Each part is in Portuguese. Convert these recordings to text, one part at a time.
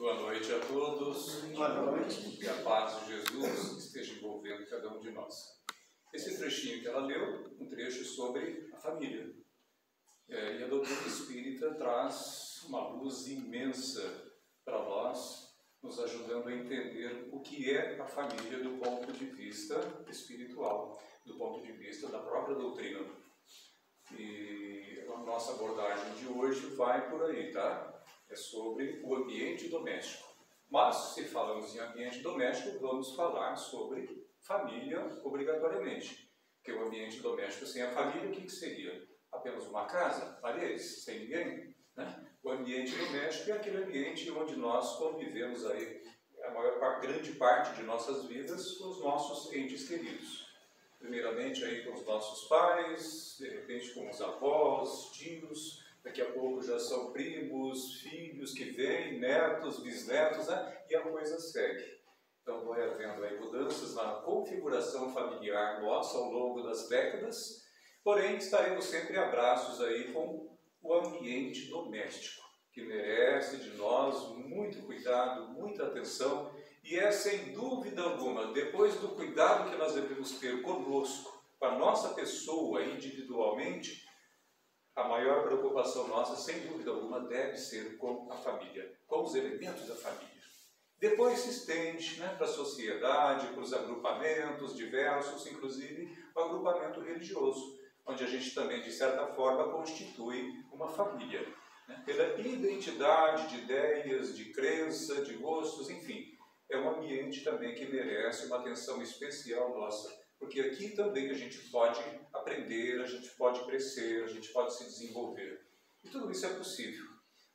Boa noite a todos. Boa noite. Que a paz de Jesus esteja envolvendo cada um de nós. Esse trechinho que ela leu, um trecho sobre a família. E a doutrina espírita traz uma luz imensa para nós, nos ajudando a entender o que é a família do ponto de vista espiritual, do ponto de vista da própria doutrina. E a nossa abordagem de hoje vai por aí, tá? É sobre o ambiente doméstico. Mas, se falamos em ambiente doméstico, vamos falar sobre família obrigatoriamente. Porque o ambiente doméstico sem a família, o que seria? Apenas uma casa, paredes, sem ninguém? Né? O ambiente doméstico é aquele ambiente onde nós convivemos aí, grande parte de nossas vidas, com os nossos entes queridos. Primeiramente aí com os nossos pais, de repente com os avós, tios, daqui a pouco já são primos, filhos que vêm, netos, bisnetos, né? E a coisa segue. Então vai havendo aí mudanças na configuração familiar nossa ao longo das décadas, porém estaremos sempre a braços aí com o ambiente doméstico, que merece de nós muito cuidado, muita atenção, e é sem dúvida alguma, depois do cuidado que nós devemos ter conosco, com a nossa pessoa individualmente, a maior preocupação nossa, sem dúvida alguma, deve ser com a família, com os elementos da família. Depois se estende, né, para a sociedade, para os agrupamentos diversos, inclusive o agrupamento religioso, onde a gente também, de certa forma, constitui uma família, né, pela identidade de ideias, de crença, de gostos, enfim. É um ambiente também que merece uma atenção especial nossa, porque aqui também a gente pode aprender, a gente pode crescer, a gente pode se desenvolver. E tudo isso é possível,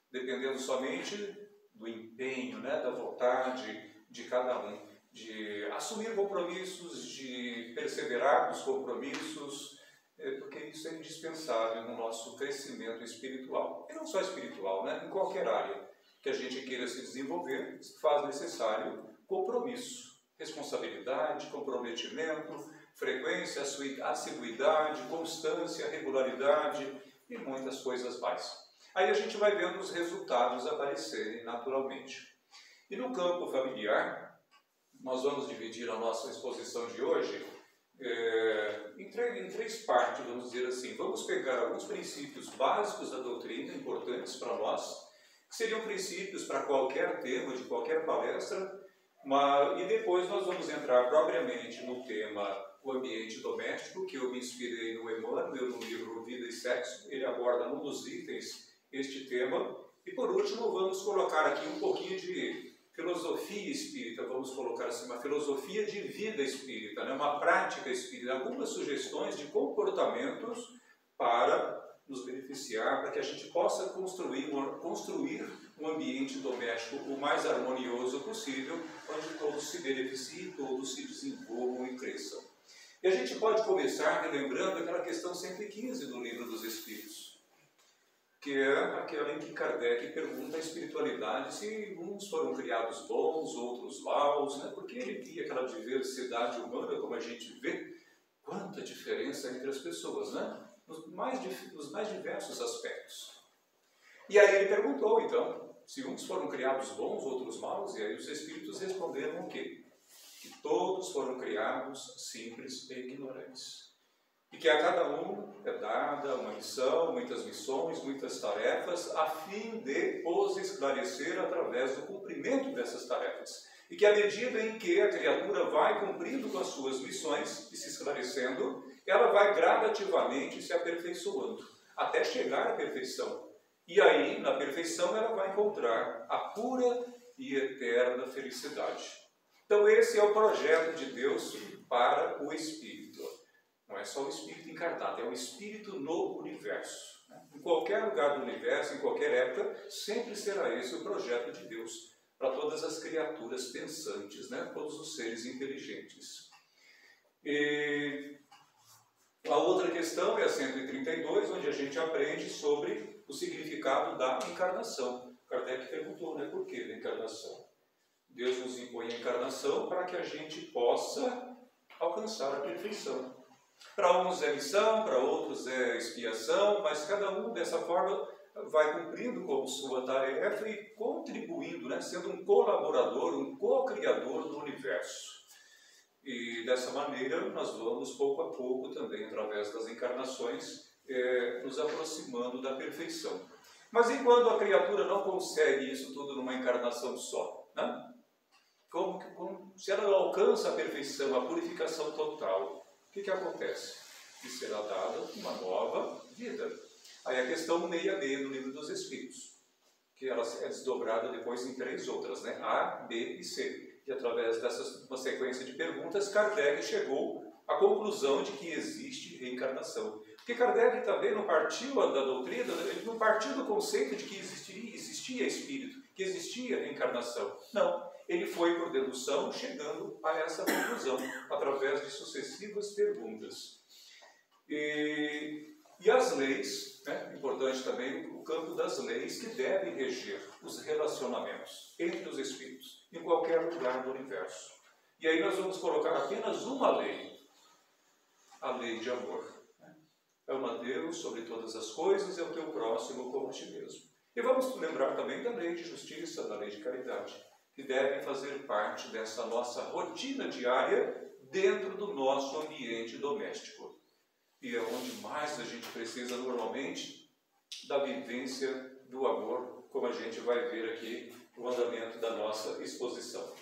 dependendo somente do empenho, né, da vontade de cada um, de assumir compromissos, de perseverar nos compromissos, porque isso é indispensável no nosso crescimento espiritual. E não só espiritual, né, em qualquer área que a gente queira se desenvolver, faz necessário compromisso, responsabilidade, comprometimento, frequência, assiduidade, constância, regularidade e muitas coisas mais. Aí a gente vai vendo os resultados aparecerem naturalmente. E no campo familiar, nós vamos dividir a nossa exposição de hoje em três partes, vamos dizer assim. Vamos pegar alguns princípios básicos da doutrina, importantes para nós, que seriam princípios para qualquer tema, de qualquer palestra, e depois nós vamos entrar propriamente no tema o ambiente doméstico, que eu me inspirei no Emmanuel, no livro Vida e Sexo. Ele aborda num dos itens este tema. E por último, vamos colocar aqui um pouquinho de filosofia espírita, vamos colocar assim, uma filosofia de vida espírita, né? Uma prática espírita, algumas sugestões de comportamentos para nos beneficiar, para que a gente possa construir um ambiente doméstico o mais harmonioso possível, onde todos se beneficiem, todos se desenvolvam e cresçam. E a gente pode começar relembrando aquela questão 115 do Livro dos Espíritos, que é aquela em que Kardec pergunta a espiritualidade se uns foram criados bons, outros maus, né? Porque ele cria aquela diversidade humana, como a gente vê, quanta diferença entre as pessoas, né? Nos mais diversos aspectos. E aí ele perguntou, então, se uns foram criados bons, outros maus, e aí os Espíritos responderam o quê? Que todos foram criados simples e ignorantes. E que a cada um é dada uma missão, muitas missões, muitas tarefas, a fim de os esclarecer através do cumprimento dessas tarefas. E que à medida em que a criatura vai cumprindo com as suas missões e se esclarecendo, ela vai gradativamente se aperfeiçoando, até chegar à perfeição. E aí, na perfeição, ela vai encontrar a pura e eterna felicidade. Então esse é o projeto de Deus para o Espírito. Não é só o Espírito encarnado, é o Espírito no universo. Em qualquer lugar do universo, em qualquer época, sempre será esse o projeto de Deus para todas as criaturas pensantes, né? Todos os seres inteligentes. E a outra questão é a 132, onde a gente aprende sobre o significado da encarnação. Kardec perguntou, né, por que da encarnação? Deus nos impõe a encarnação para que a gente possa alcançar a perfeição. Para uns é missão, para outros é expiação, mas cada um dessa forma vai cumprindo como sua tarefa e contribuindo, né, né, sendo um colaborador, um co-criador do universo. E dessa maneira nós vamos pouco a pouco também, através das encarnações, nos aproximando da perfeição. Mas enquanto a criatura não consegue isso tudo numa encarnação só, né? Se ela alcança a perfeição, a purificação total, o que acontece? Que será dada uma nova vida. Aí a questão 66 do Livro dos Espíritos, que ela é desdobrada depois em 3 outras, né? A, B e C. E através dessa uma sequência de perguntas, Kardec chegou à conclusão de que existe reencarnação. Porque Kardec também não partiu da doutrina, ele não partiu do conceito de que existia espírito, que existia reencarnação. Não, ele foi por dedução chegando a essa conclusão, através de sucessivas perguntas. E as leis, né? Importante também o campo das leis que devem reger os relacionamentos entre os espíritos, em qualquer lugar do universo. E aí nós vamos colocar apenas uma lei, a lei de amor. Ama a Deus sobre todas as coisas e ao teu próximo como a ti mesmo. E vamos lembrar também da lei de justiça, da lei de caridade, que devem fazer parte dessa nossa rotina diária dentro do nosso ambiente doméstico. E é onde mais a gente precisa normalmente da vivência do amor, como a gente vai ver aqui no andamento da nossa exposição.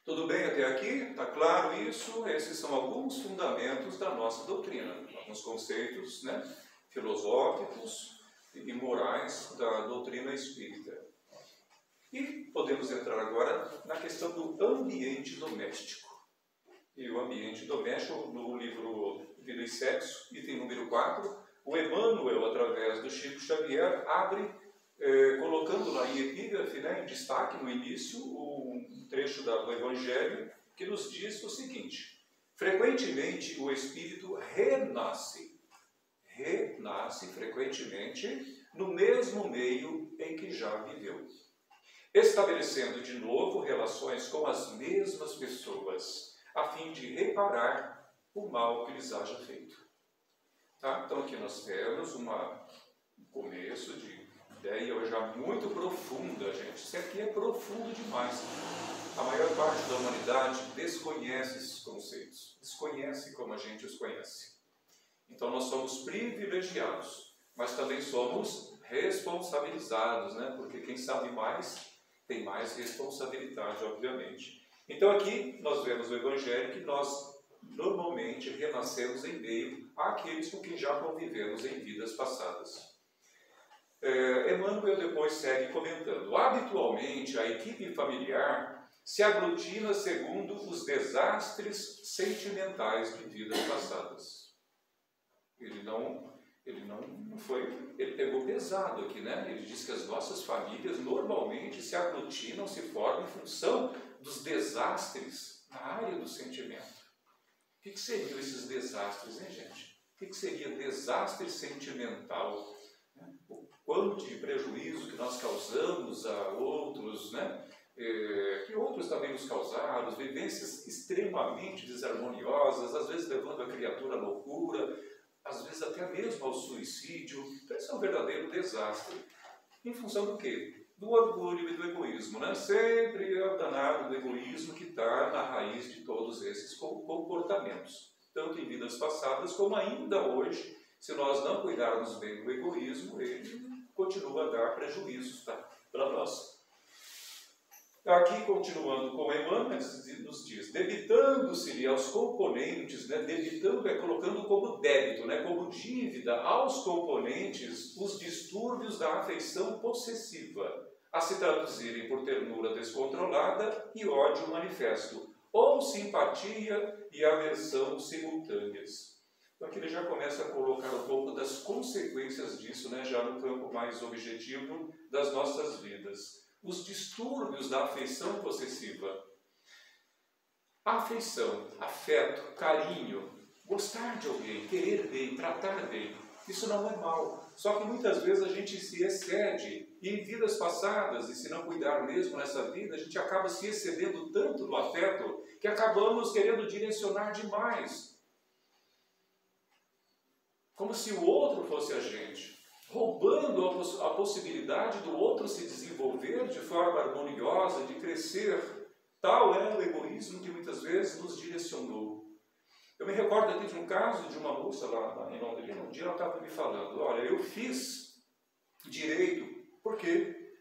Tudo bem até aqui? Está claro isso? Esses são alguns fundamentos da nossa doutrina, alguns conceitos, né, filosóficos e morais da doutrina espírita. E podemos entrar agora na questão do ambiente doméstico. E o ambiente doméstico, no livro Vida e Sexo, item número 4, o Emmanuel, através do Chico Xavier, abre, colocando lá em epígrafe, né, em destaque no início, um trecho do Evangelho, que nos diz o seguinte: frequentemente o espírito renasce frequentemente no mesmo meio em que já viveu, estabelecendo de novo relações com as mesmas pessoas, a fim de reparar o mal que lhes haja feito. Tá? Então aqui nós temos um começo de ideia já muito profunda, gente. Isso aqui é profundo demais. A maior parte da humanidade desconhece esses conceitos, desconhece como a gente os conhece. Então nós somos privilegiados, mas também somos responsabilizados, né? Porque quem sabe mais tem mais responsabilidade, obviamente. Então aqui nós vemos no Evangelho que nós normalmente renascemos em meio àqueles com quem já convivemos em vidas passadas. Emmanuel depois segue comentando: habitualmente a equipe familiar se aglutina segundo os desastres sentimentais de vidas passadas. Ele pegou pesado aqui, né? Ele diz que as nossas famílias normalmente se aglutinam, se formam em função dos desastres na área do sentimento. O que seriam esses desastres, hein, gente? O que seria desastre sentimental? O quanto de prejuízo que nós causamos a outros, né? Que outros também nos causaram, vivências extremamente desarmoniosas, às vezes levando a criatura à loucura, às vezes até mesmo ao suicídio. Então, isso é um verdadeiro desastre. Em função do quê? Do orgulho e do egoísmo, né? Sempre é o danado do egoísmo que está na raiz de todos esses comportamentos, tanto em vidas passadas como ainda hoje. Se nós não cuidarmos bem do egoísmo, ele continua a dar prejuízos, tá? Para nós. Aqui, continuando com Emmanuel, nos diz: debitando-se-lhe aos componentes, né? Debitando é colocando como débito, né? Como dívida aos componentes, os distúrbios da afeição possessiva, a se traduzirem por ternura descontrolada e ódio manifesto, ou simpatia e aversão simultâneas. Então aqui ele já começa a colocar um pouco das consequências disso, né? Já no campo mais objetivo das nossas vidas. Os distúrbios da afeição possessiva. A afeição, afeto, carinho, gostar de alguém, querer bem, tratar bem, isso não é mal. Só que muitas vezes a gente se excede, e em vidas passadas, e se não cuidar mesmo nessa vida, a gente acaba se excedendo tanto no afeto, que acabamos querendo direcionar demais. Como se o outro fosse a gente. roubando a possibilidade do outro se desenvolver de forma harmoniosa, de crescer. Tal é o egoísmo que muitas vezes nos direcionou. Eu me recordo aqui de um caso de uma moça lá em Londrina. Um dia ela estava me falando: olha, eu fiz direito porque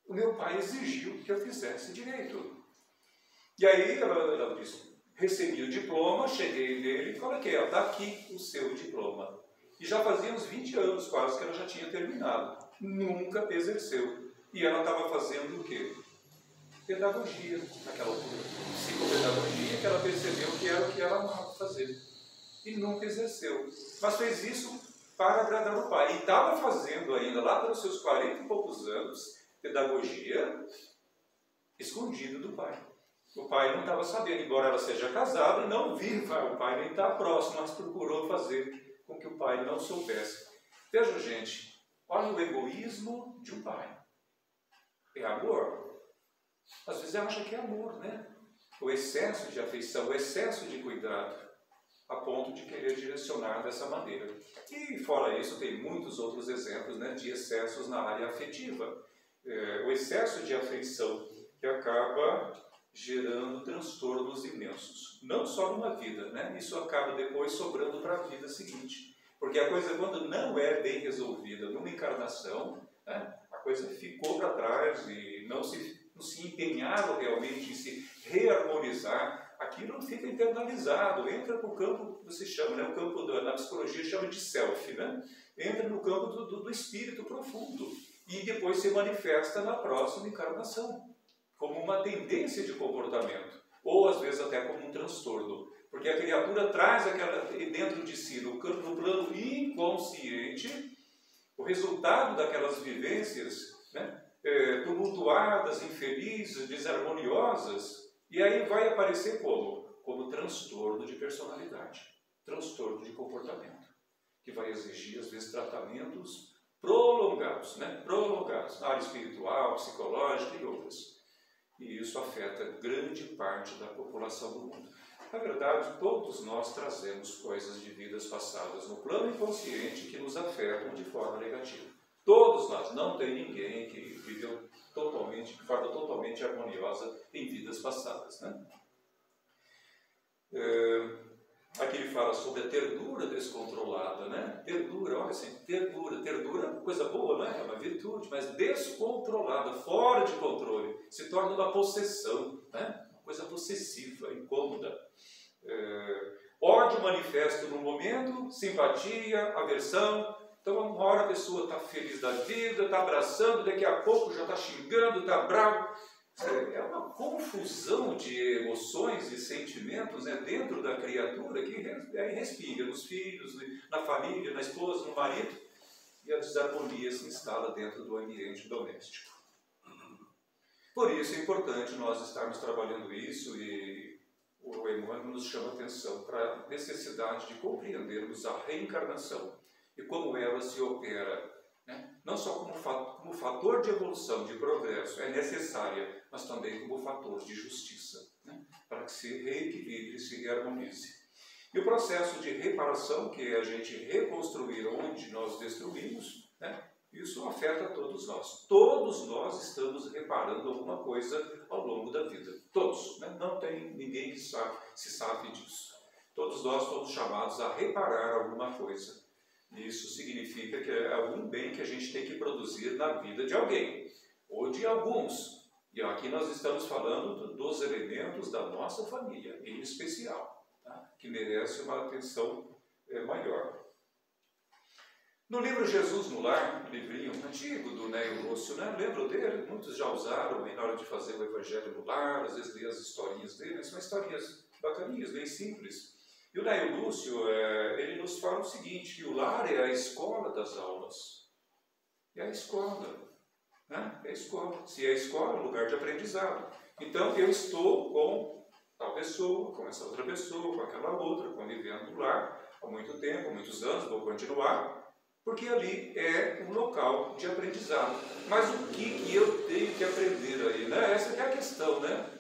o meu pai exigiu que eu fizesse direito. E aí ela disse: recebi o diploma, cheguei nele e falei: está aqui o seu diploma. E já fazia uns 20 anos quase que ela já tinha terminado. Nunca exerceu. E ela estava fazendo o quê? Pedagogia naquela altura. Psicopedagogia, que ela percebeu que era o que ela amava fazer. E nunca exerceu. Mas fez isso para agradar o pai. E estava fazendo ainda, lá pelos seus 40 e poucos anos, pedagogia escondida do pai. O pai não estava sabendo, embora ela seja casada e não viva, o pai nem está próximo, mas procurou fazer com que o pai não soubesse. Veja, gente, olha o egoísmo de um pai. É amor? Às vezes acha que é amor, né? O excesso de afeição, o excesso de cuidado, a ponto de querer direcionar dessa maneira. E fora isso, tem muitos outros exemplos, né, de excessos na área afetiva. O excesso de afeição que acaba gerando transtornos imensos. Não só numa vida, né? Isso acaba depois sobrando para a vida seguinte. Porque a coisa, quando não é bem resolvida numa encarnação, né, a coisa ficou para trás e não se empenharam realmente em se reharmonizar, aquilo fica internalizado, entra no campo que se chama, né, o campo da psicologia chama de self, né? Entra no campo do espírito profundo e depois se manifesta na próxima encarnação, como uma tendência de comportamento, ou às vezes até como um transtorno, porque a criatura traz aquela dentro de si, no plano inconsciente, o resultado daquelas vivências, né, tumultuadas, infelizes, desarmoniosas, e aí vai aparecer como transtorno de personalidade, transtorno de comportamento, que vai exigir às vezes tratamentos prolongados, né, prolongados, na área espiritual, psicológica e outras. E isso afeta grande parte da população do mundo. Na verdade, todos nós trazemos coisas de vidas passadas no plano inconsciente que nos afetam de forma negativa. Todos nós, não tem ninguém que viveu de forma totalmente harmoniosa em vidas passadas, né? Aqui ele fala sobre a ternura descontrolada, né? Ternura, olha assim, ternura é uma coisa boa, não é? É uma virtude, mas descontrolada, fora de controle, se torna uma possessão, né? Uma coisa possessiva, incômoda. Ódio manifesto no momento, simpatia, aversão. Então, uma hora a pessoa está feliz da vida, está abraçando, daqui a pouco já está xingando, está bravo. É uma confusão de emoções e sentimentos, né, dentro da criatura que respinga nos filhos, na família, na esposa, no marido, e a desarmonia se instala dentro do ambiente doméstico. Por isso é importante nós estarmos trabalhando isso, e o Emmanuel nos chama atenção para a necessidade de compreendermos a reencarnação e como ela se opera, né? Não só como fator de evolução, de progresso, é necessária, mas também como fator de justiça, né? Para que se reequilibre, se reharmonize. E o processo de reparação, que é a gente reconstruir onde nós destruímos, né? Isso afeta todos nós. Todos nós estamos reparando alguma coisa ao longo da vida. Todos, né? Não tem ninguém que se sabe disso. Todos nós somos chamados a reparar alguma coisa. Isso significa que é algum bem que a gente tem que produzir na vida de alguém, ou de alguns. E aqui nós estamos falando dos elementos da nossa família, em especial, tá? Que merece uma atenção maior. No livro Jesus no Lar, um livrinho antigo do Neio Lúcio, né? Lembro dele? Muitos já usaram na hora de fazer o Evangelho no Lar, às vezes ler as historinhas dele, são historinhas bacaninhas, bem simples. E o Neio Lúcio, ele nos fala o seguinte, que o lar é a escola das almas. É a escola, né? É a escola. Se é a escola, é um lugar de aprendizado. Então, eu estou com tal pessoa, com essa outra pessoa, com aquela outra, convivendo no lar há muito tempo, há muitos anos, vou continuar, porque ali é um local de aprendizado. Mas o que eu tenho que aprender aí, né? Essa que é a questão, né?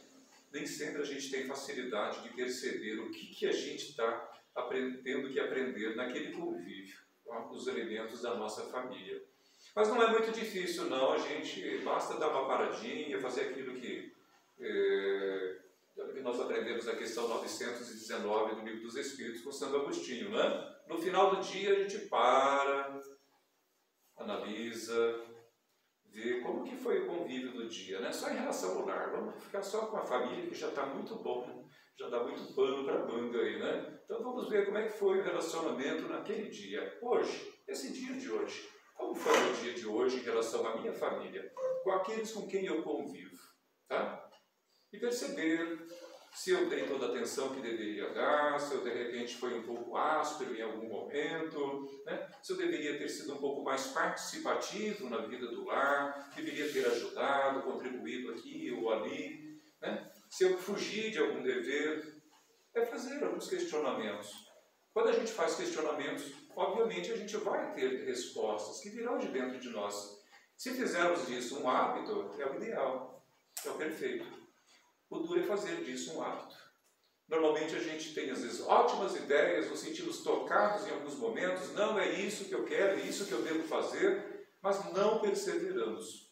Nem sempre a gente tem facilidade de perceber o que a gente está tendo que aprender naquele convívio, com os elementos da nossa família. Mas não é muito difícil, não. A gente basta dar uma paradinha, fazer aquilo que nós aprendemos na questão 919 do Livro dos Espíritos com Santo Agostinho, né? No final do dia a gente para, analisa, vê como que foi o convívio do dia, né? Só em relação ao lar, vamos ficar só com a família que já está muito bom, já dá muito pano para manga aí, né? Então vamos ver como é que foi o relacionamento naquele dia, hoje, esse dia de hoje. Como foi o dia de hoje em relação à minha família, com aqueles com quem eu convivo, tá? E perceber se eu dei toda a atenção que deveria dar, se eu de repente fui um pouco áspero em algum momento, né? Se eu deveria ter sido um pouco mais participativo na vida do lar, deveria ter ajudado, contribuído aqui ou ali, né? Se eu fugi de algum dever, é fazer alguns questionamentos. Quando a gente faz questionamentos, obviamente a gente vai ter respostas que virão de dentro de nós. Se fizermos disso um hábito, é o ideal, é o perfeito. O duro é fazer disso um hábito. Normalmente a gente tem, às vezes, ótimas ideias, nos sentimos tocados em alguns momentos, não é isso que eu quero, é isso que eu devo fazer, mas não perseveramos.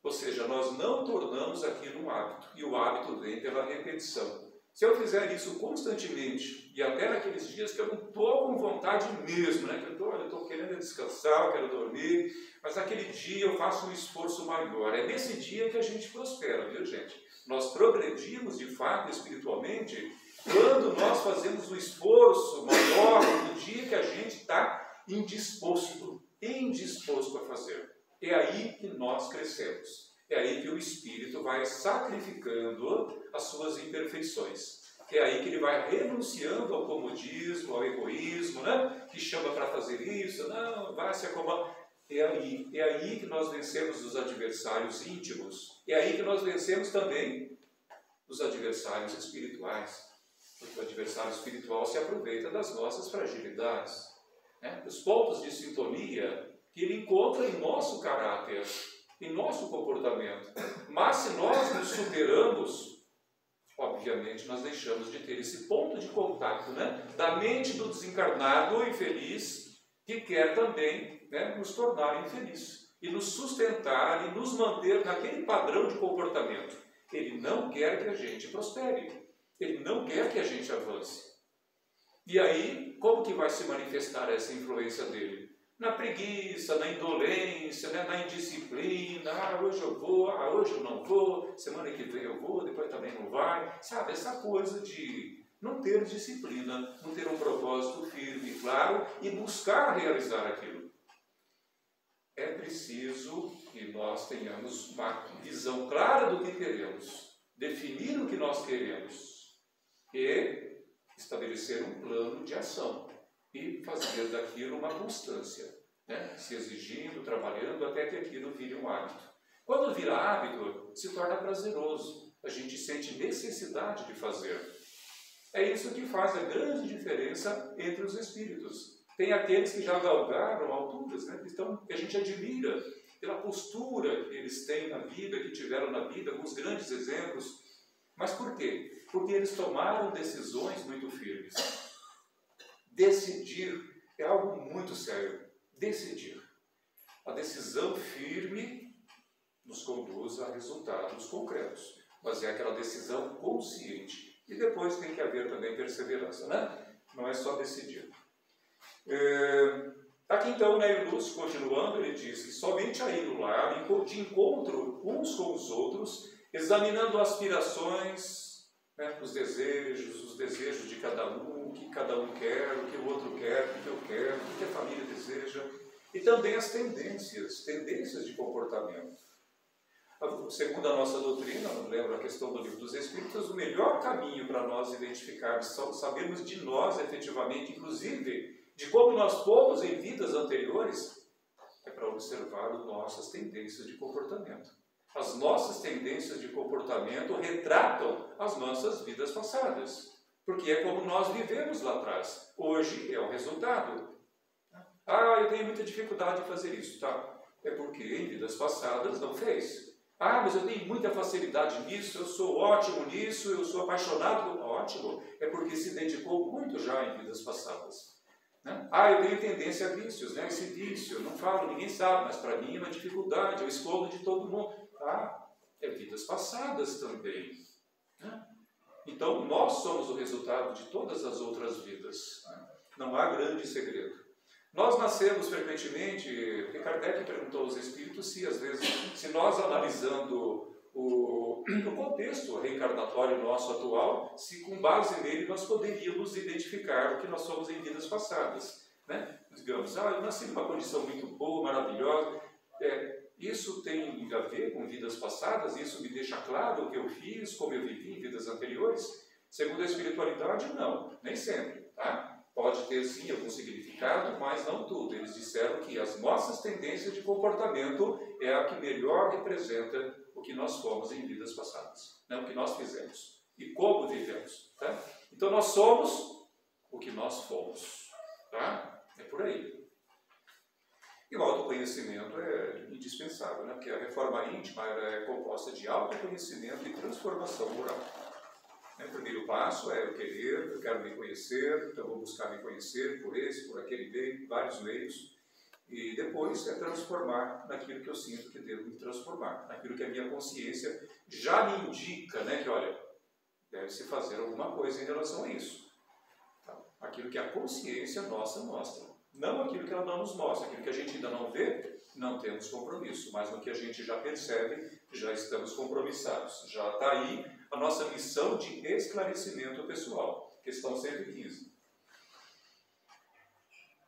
Ou seja, nós não tornamos aquilo um hábito, e o hábito vem pela repetição. Se eu fizer isso constantemente, e até naqueles dias que eu não estou com vontade mesmo, né? Que eu estou querendo descansar, eu quero dormir, mas naquele dia eu faço um esforço maior. É nesse dia que a gente prospera, viu, gente? Nós progredimos, de fato, espiritualmente, quando nós fazemos um esforço maior no dia que a gente está indisposto a fazer. É aí que nós crescemos. É aí que o Espírito vai sacrificando as suas imperfeições. É aí que ele vai renunciando ao comodismo, ao egoísmo, né? Que chama para fazer isso, não, vai se acomodar. É aí que nós vencemos os adversários íntimos. É aí que nós vencemos também os adversários espirituais. Porque o adversário espiritual se aproveita das nossas fragilidades, né? Os pontos de sintonia que ele encontra em nosso caráter, em nosso comportamento. Mas se nós nos superamos, obviamente nós deixamos de ter esse ponto de contato, né? Da mente do desencarnado infeliz que quer também, né, nos tornar infelizes e nos sustentar e nos manter naquele padrão de comportamento. Ele não quer que a gente prospere, ele não quer que a gente avance. E aí, como que vai se manifestar essa influência dele? Na preguiça, na indolência, né, na indisciplina. Hoje eu vou, hoje eu não vou, semana que vem eu vou, depois também não vai. Sabe, essa coisa de não ter disciplina, não ter um propósito firme e claro e buscar realizar aquilo. É preciso que nós tenhamos uma visão clara do que queremos, definir o que nós queremos e estabelecer um plano de ação e fazer daquilo uma constância, né? Se exigindo, trabalhando até que aquilo vire um hábito. Quando vira hábito, se torna prazeroso, a gente sente necessidade de fazer. É isso que faz a grande diferença entre os espíritos. Tem aqueles que já galgaram alturas, né? Que a gente admira pela postura que eles têm na vida, que tiveram na vida, alguns grandes exemplos. Mas por quê? Porque eles tomaram decisões muito firmes. Decidir é algo muito sério. Decidir. A decisão firme nos conduz a resultados concretos, mas é aquela decisão consciente. E depois tem que haver também perseverança, né? Não é só decidir. Aqui então, Nélio Lúcio, continuando, ele diz que somente aí no lar, de encontro uns com os outros, examinando aspirações, né, os desejos de cada um, o que cada um quer, o que o outro quer, o que eu quero, o que a família deseja, e também as tendências de comportamento. Segundo a nossa doutrina, não lembro a questão do Livro dos Espíritos, o melhor caminho para nós identificarmos, sabermos de nós efetivamente, inclusive de como nós fomos em vidas anteriores, é para observar as nossas tendências de comportamento. As nossas tendências de comportamento retratam as nossas vidas passadas, porque é como nós vivemos lá atrás. Hoje é o resultado. Eu tenho muita dificuldade de fazer isso, tá? É porque em vidas passadas não fez. Mas eu tenho muita facilidade nisso, eu sou ótimo nisso, eu sou apaixonado. Ótimo, é porque se dedicou muito já em vidas passadas. Né? Ah, eu tenho tendência a vícios, né? Esse vício, eu não falo, ninguém sabe, mas para mim é uma dificuldade, eu escondo de todo mundo. Ah, é vidas passadas também. Né? Então, nós somos o resultado de todas as outras vidas. Né? Não há grande segredo. Nós nascemos frequentemente, porque Kardec perguntou aos espíritos se, às vezes, se nós analisando o contexto reencarnatório nosso atual, se com base nele nós poderíamos identificar o que nós somos em vidas passadas. Né? Digamos, eu nasci numa condição muito boa, maravilhosa, isso tem a ver com vidas passadas, isso me deixa claro o que eu fiz, como eu vivi em vidas anteriores? Segundo a espiritualidade, não, nem sempre. Tá? Pode ter sim algum significado, mas não tudo. Eles disseram que as nossas tendências de comportamento é a que melhor representa o que nós fomos em vidas passadas, né? O que nós fizemos e como vivemos. Tá? Então nós somos o que nós fomos. Tá? É por aí. E o autoconhecimento é indispensável, né? Porque a reforma íntima é composta de autoconhecimento e transformação moral. O primeiro passo é eu querer, eu quero me conhecer, então vou buscar me conhecer por esse, por aquele meio, vários meios. E depois é transformar naquilo que eu sinto que devo me transformar, naquilo que a minha consciência já me indica, né? Que olha, deve-se fazer alguma coisa em relação a isso. Então, aquilo que a consciência nossa mostra. Não aquilo que ela não nos mostra, aquilo que a gente ainda não vê, não temos compromisso, mas no que a gente já percebe, já estamos compromissados. Já está aí a nossa missão de esclarecimento pessoal, questão 115.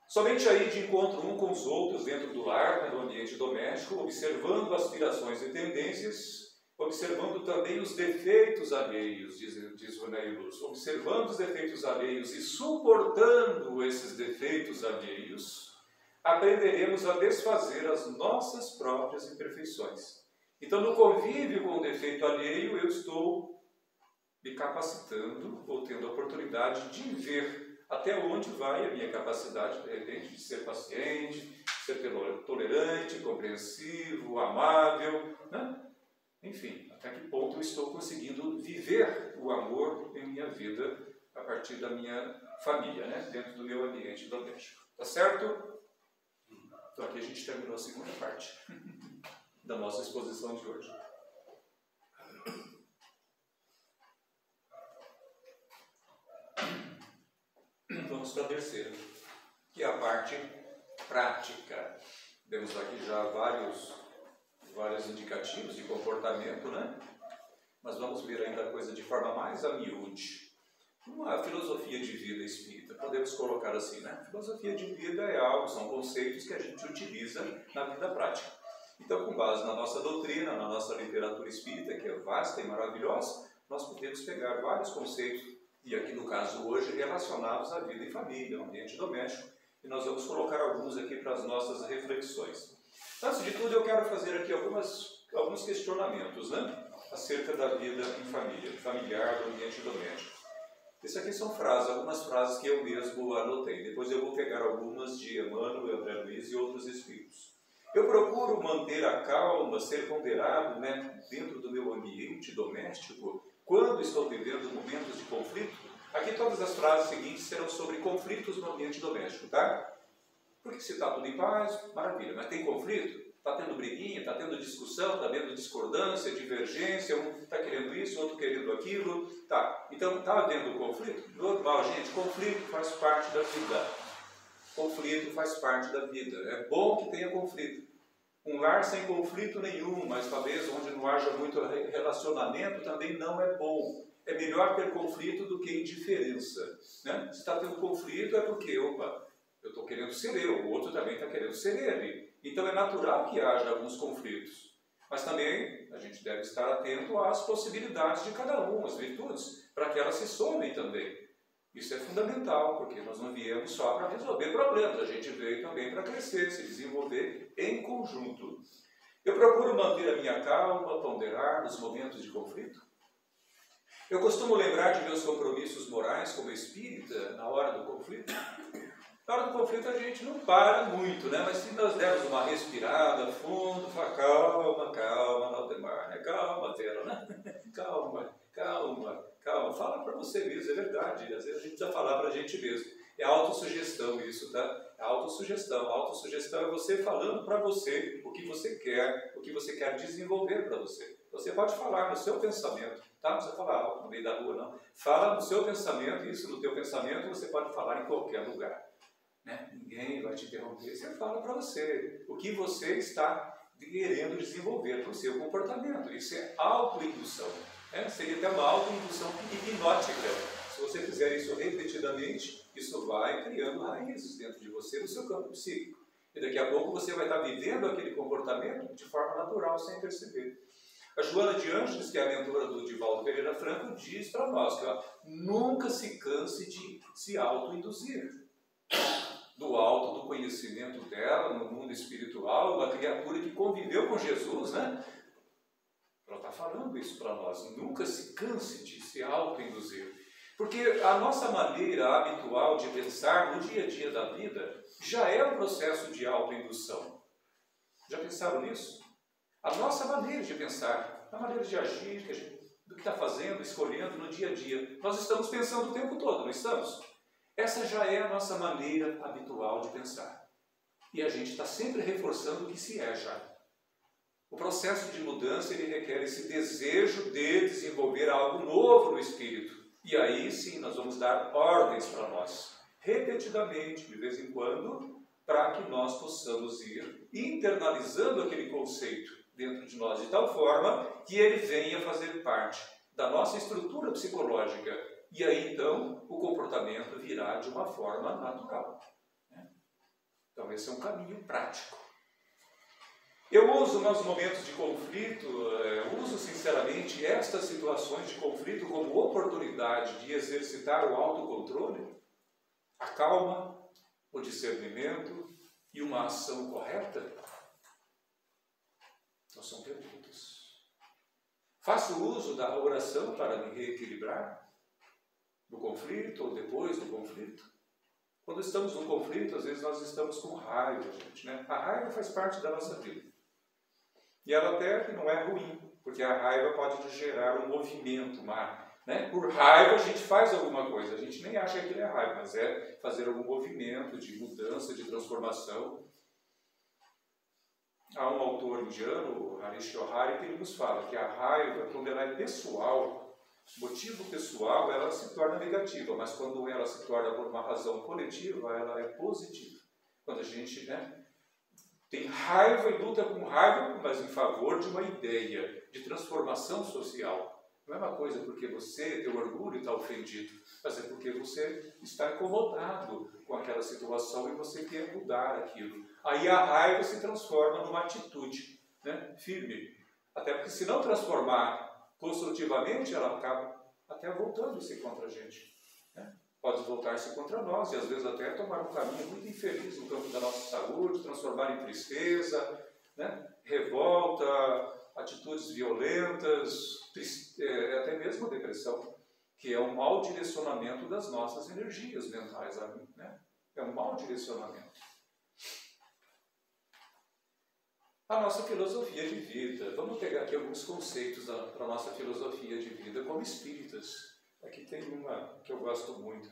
Somente aí de encontro um com os outros dentro do lar, no ambiente doméstico, observando aspirações e tendências, observando também os defeitos alheios, diz René Luz, observando os defeitos alheios e suportando esses defeitos alheios, aprenderemos a desfazer as nossas próprias imperfeições. Então, no convívio com o defeito alheio, eu estou me capacitando ou tendo a oportunidade de ver até onde vai a minha capacidade, de repente, de ser paciente, ser tolerante, compreensivo, amável, né? Enfim, até que ponto eu estou conseguindo viver o amor em minha vida a partir da minha família, né? Dentro do meu ambiente doméstico. Tá certo? Então aqui a gente terminou a segunda parte da nossa exposição de hoje. Vamos para a terceira, que é a parte prática. Temos aqui já vários indicativos de comportamento, né? Mas vamos ver ainda a coisa de forma mais a miúde. Uma filosofia de vida espírita, podemos colocar assim, né? Filosofia de vida é algo, são conceitos que a gente utiliza na vida prática. Então, com base na nossa doutrina, na nossa literatura espírita, que é vasta e maravilhosa, nós podemos pegar vários conceitos, e aqui no caso hoje, relacionados à vida em família, ao ambiente doméstico, e nós vamos colocar alguns aqui para as nossas reflexões. Antes de tudo, eu quero fazer aqui alguns questionamentos, né? Acerca da vida em família, familiar, do ambiente doméstico. Isso aqui são algumas frases que eu mesmo anotei. Depois eu vou pegar algumas de Emmanuel, André Luiz e outros espíritos. Eu procuro manter a calma, ser ponderado, né, dentro do meu ambiente doméstico, quando estou vivendo momentos de conflito. Aqui todas as frases seguintes serão sobre conflitos no ambiente doméstico, tá? Porque se está tudo em paz, maravilha. Mas tem conflito? Está tendo briguinha, está tendo discussão, está tendo discordância, divergência, um está querendo isso, outro querendo aquilo. Tá, então está havendo conflito? Normal, gente, conflito faz parte da vida. Conflito faz parte da vida. É bom que tenha conflito. Um lar sem conflito nenhum, mas talvez onde não haja muito relacionamento também não é bom. É melhor ter conflito do que indiferença. Né? Se está tendo conflito é porque, opa, eu estou querendo ser eu, o outro também está querendo ser ele. Então é natural que haja alguns conflitos. Mas também a gente deve estar atento às possibilidades de cada um, às virtudes, para que elas se somem também. Isso é fundamental, porque nós não viemos só para resolver problemas, a gente veio também para crescer, se desenvolver em conjunto. Eu procuro manter a minha calma, ponderar nos momentos de conflito. Eu costumo lembrar de meus compromissos morais como espírita na hora do conflito. Na hora do conflito a gente não para muito, né? Mas se nós dermos uma respirada fundo, fala, calma, calma, Valdemar, né? Calma, Vera, né? Calma, calma, calma. Fala para você mesmo, é verdade. Às vezes a gente precisa falar para a gente mesmo. É autossugestão isso, autossugestão. A autossugestão é você falando para você o que você quer desenvolver para você. Você pode falar no seu pensamento, tá? Não precisa falar alto no meio da rua, não. Fala no seu pensamento, isso no teu pensamento você pode falar em qualquer lugar. Né? Ninguém vai te interromper. Você fala para você o que você está querendo desenvolver para o seu comportamento. Isso é autoindução. Né? Seria até uma autoindução hipnótica. Se você fizer isso repetidamente, isso vai criando raízes dentro de você, no seu campo psíquico. E daqui a pouco você vai estar vivendo aquele comportamento de forma natural, sem perceber. A Joana de Ângeles, que é a mentora do Divaldo Pereira Franco, diz para nós que nunca se canse de se autoinduzir. Do alto do conhecimento dela, no mundo espiritual, uma criatura que conviveu com Jesus, né? Ela está falando isso para nós. Nunca se canse de se autoinduzir. Porque a nossa maneira habitual de pensar no dia a dia da vida já é um processo de autoindução. Já pensaram nisso? A nossa maneira de pensar, a maneira de agir, do que está fazendo, escolhendo no dia a dia. Nós estamos pensando o tempo todo, não estamos? Essa já é a nossa maneira habitual de pensar. E a gente está sempre reforçando o que se é já. O processo de mudança ele requer esse desejo de desenvolver algo novo no espírito. E aí sim nós vamos dar ordens para nós, repetidamente, de vez em quando, para que nós possamos ir internalizando aquele conceito dentro de nós, de tal forma que ele venha fazer parte da nossa estrutura psicológica. E aí, então, o comportamento virá de uma forma natural. Então, esse é um caminho prático. Eu uso, nos momentos de conflito, uso sinceramente estas situações de conflito como oportunidade de exercitar o autocontrole, a calma, o discernimento e uma ação correta? Então, são perguntas. Faço uso da oração para me reequilibrar? Do conflito ou depois do conflito? Quando estamos no conflito, às vezes nós estamos com raiva, gente, né? A raiva faz parte da nossa vida. E ela até não é ruim, porque a raiva pode gerar um movimento, né? Por raiva a gente faz alguma coisa, a gente nem acha que aquilo é raiva, mas é fazer algum movimento de mudança, de transformação. Há um autor indiano, Harish Johari, que ele nos fala que a raiva, quando ela é pessoal, motivo pessoal, ela se torna negativa, mas quando ela se torna por uma razão coletiva, ela é positiva. Quando a gente tem raiva e luta com raiva, mas em favor de uma ideia de transformação social. Não é uma coisa porque você, teu orgulho está ofendido, mas é porque você está incomodado com aquela situação e você quer mudar aquilo. Aí a raiva se transforma numa atitude, né, firme. Até porque se não transformar construtivamente, ela acaba até voltando-se contra a gente. Né? Pode voltar-se contra nós e às vezes até tomar um caminho muito infeliz no campo da nossa saúde, transformar em tristeza, né? Revolta, atitudes violentas, até mesmo depressão, que é um mau direcionamento das nossas energias mentais. Né? É um mau direcionamento. A nossa filosofia de vida. Vamos pegar aqui alguns conceitos para a nossa filosofia de vida como espíritas. Aqui tem uma que eu gosto muito,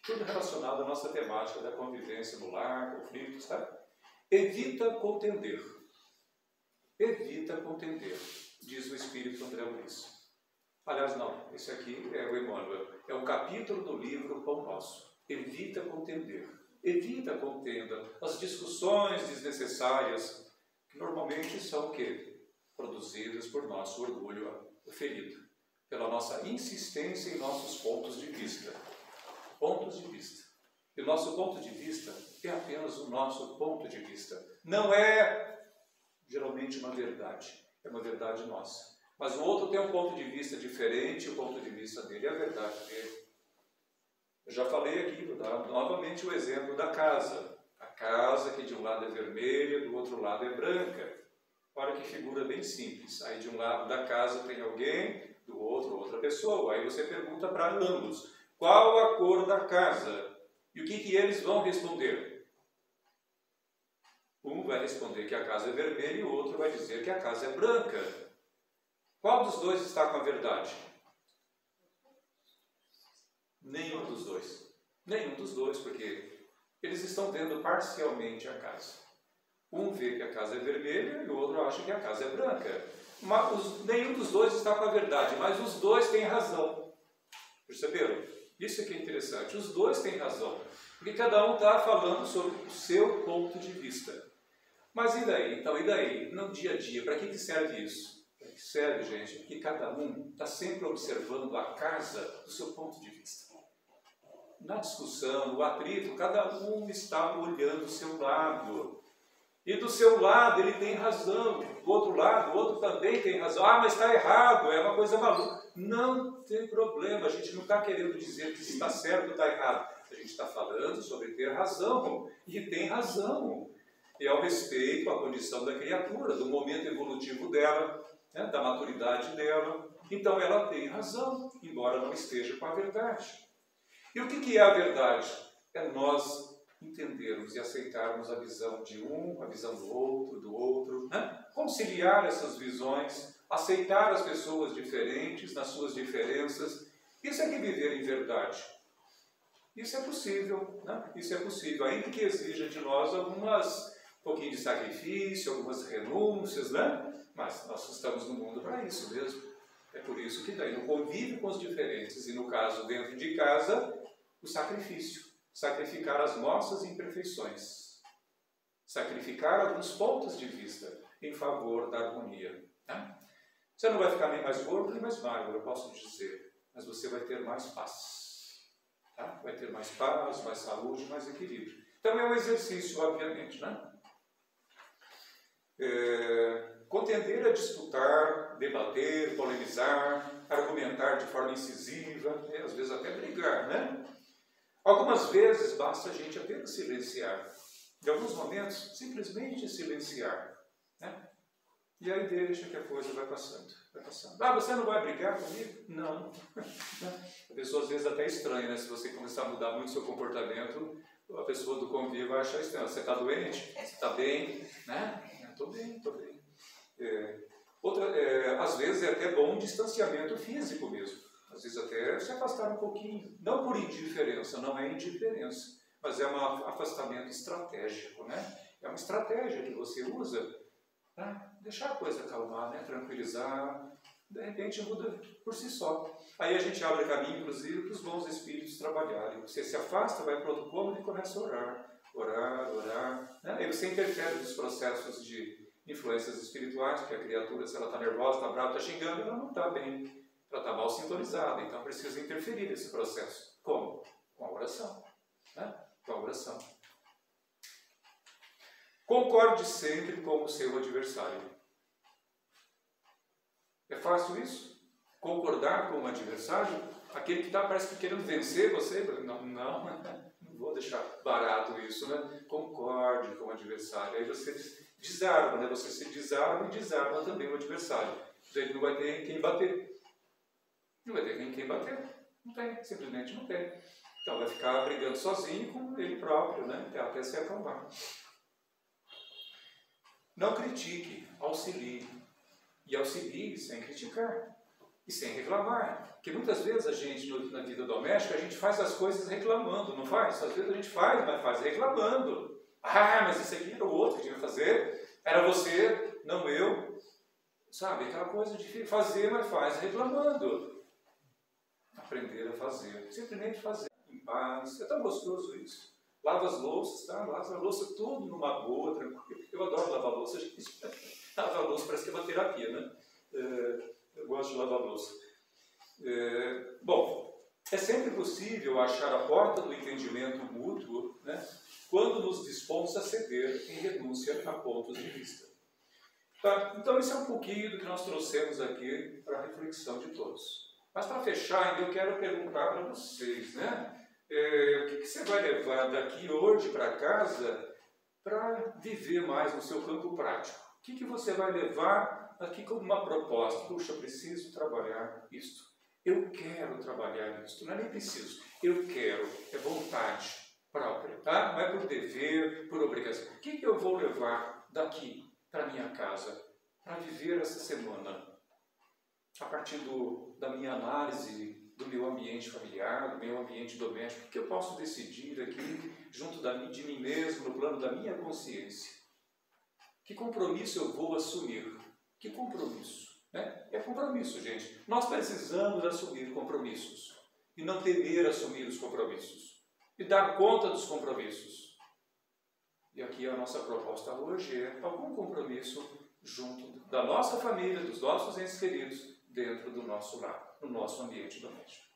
tudo relacionado à nossa temática da convivência no lar, conflitos, tá? Evita contender. Evita contender, diz o Espírito André Luiz. Aliás, não, esse aqui é o Emmanuel. É um capítulo do livro Pão Nosso. Evita contender. Evita contenda. As discussões desnecessárias, que normalmente são o quê? Produzidas por nosso orgulho ferido, pela nossa insistência em nossos pontos de vista. Pontos de vista. E o nosso ponto de vista é apenas o nosso ponto de vista. Não é geralmente uma verdade. É uma verdade nossa. Mas o outro tem um ponto de vista diferente, o ponto de vista dele é a verdade dele. Eu já falei aqui, vou dar novamente o exemplo da casa. A casa que de um lado é vermelha, do outro lado é branca. Olha que figura bem simples. Aí de um lado da casa tem alguém, do outro outra pessoa. Aí você pergunta para ambos, qual a cor da casa? E o que eles vão responder? Um vai responder que a casa é vermelha e o outro vai dizer que a casa é branca. Qual dos dois está com a verdade? Nenhum dos dois. Nenhum dos dois, porque eles estão vendo parcialmente a casa. Um vê que a casa é vermelha e o outro acha que a casa é branca. Mas nenhum dos dois está com a verdade, mas os dois têm razão. Perceberam? Isso é que é interessante. Os dois têm razão. Porque cada um está falando sobre o seu ponto de vista. Mas e daí? Então, e daí? No dia a dia, para que serve isso? Para que serve, gente? Que cada um está sempre observando a casa do seu ponto de vista. Na discussão, no atrito, cada um está olhando o seu lado. E do seu lado ele tem razão, do outro lado o outro também tem razão. Ah, mas está errado, é uma coisa maluca. Não tem problema, a gente não está querendo dizer que está certo ou está errado. A gente está falando sobre ter razão, e tem razão. E ao respeito à condição da criatura, do momento evolutivo dela, né, da maturidade dela. Então ela tem razão, embora não esteja com a verdade. E o que é a verdade? É nós entendermos e aceitarmos a visão de um, a visão do outro, né? Conciliar essas visões, aceitar as pessoas diferentes nas suas diferenças. Isso é que viver em verdade. Isso é possível, né? Isso é possível, ainda que exija de nós um pouquinho de sacrifício, algumas renúncias, né? Mas nós estamos no mundo para isso mesmo. É por isso que daí no convívio com os diferentes, e no caso dentro de casa, o sacrifício. Sacrificar as nossas imperfeições. Sacrificar alguns pontos de vista em favor da harmonia. Né? Você não vai ficar nem mais gordo nem mais magro, eu posso dizer, mas você vai ter mais paz. Tá? Vai ter mais paz, mais saúde, mais equilíbrio. Então é um exercício, obviamente. Né? Contender a disputar, debater, polemizar, argumentar de forma incisiva, às vezes até brigar, né? Algumas vezes basta a gente apenas silenciar. Em alguns momentos, simplesmente silenciar. Né? E aí deixa que a coisa vai passando. Vai passando. Ah, você não vai brigar comigo? Não. A pessoa às vezes até estranha, né? Se você começar a mudar muito o seu comportamento, a pessoa do convívio vai achar estranho. Você está doente? Você está bem? Né? Estou bem, estou bem. Às vezes é até bom um distanciamento físico mesmo. Às vezes até se afastar um pouquinho. Não por indiferença, não é indiferença, mas é um afastamento estratégico, né? É uma estratégia que você usa para deixar a coisa acalmar, né? Tranquilizar, de repente muda por si só. Aí a gente abre caminho, inclusive, para os bons espíritos trabalharem. Você se afasta, vai para outro cômodo e começa a orar, né? Aí você interfere nos processos de influências espirituais, porque a criatura, se ela está nervosa, está brava, está xingando, ela não está bem. Ela está mal sintonizada, então precisa interferir nesse processo. Como? Com a oração. Né? Com a oração. Concorde sempre com o seu adversário. É fácil isso? Concordar com o adversário? Aquele que está, parece que querendo vencer você? Não vou deixar barato isso, né? Concorde com o adversário. Aí você desarma, né? Você se desarma e desarma também o adversário. Então ele não vai ter quem bater. Não vai ter quem bater. Não tem, simplesmente não tem. Então vai ficar brigando sozinho com ele próprio, né? Até se acalmar. Não critique, auxilie. E auxilie sem criticar. E sem reclamar. Porque muitas vezes a gente, na vida doméstica, a gente faz as coisas reclamando, não faz? Às vezes a gente faz, mas faz reclamando. Ah, mas isso aqui era o outro que tinha que fazer. Era você, não eu. Sabe, aquela coisa de fazer, mas faz reclamando. Aprender a fazer, simplesmente fazer em paz. É tão gostoso isso. Lava as louças, tá? Lava a louça tudo numa boa, tranquilo. Eu adoro lavar louça, gente. Lavar louça parece que é uma terapia, né? Eu gosto de lavar louça. Bom, é sempre possível achar a porta do entendimento mútuo, né? Quando nos dispomos a ceder em renúncia a pontos de vista. Tá? Então, isso é um pouquinho do que nós trouxemos aqui para a reflexão de todos. Mas para fechar, ainda eu quero perguntar para vocês, né? O que você vai levar daqui hoje para casa para viver mais no seu campo prático? O que você vai levar aqui como uma proposta? Puxa, preciso trabalhar isto. Eu quero trabalhar isto. Não é nem preciso. Eu quero. É vontade própria, tá? Não é por dever, por obrigação. O que eu vou levar daqui para minha casa para viver essa semana? A partir da minha análise do meu ambiente familiar, do meu ambiente doméstico, o que eu posso decidir aqui junto de mim mesmo, no plano da minha consciência. Que compromisso eu vou assumir? Que compromisso? Né? É compromisso, gente. Nós precisamos assumir compromissos e não temer assumir os compromissos e dar conta dos compromissos. E aqui a nossa proposta hoje é algum compromisso junto da nossa família, dos nossos entes queridos, dentro do nosso lar, no nosso ambiente doméstico.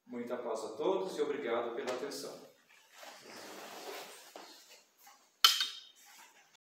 Muita paz a todos e obrigado pela atenção.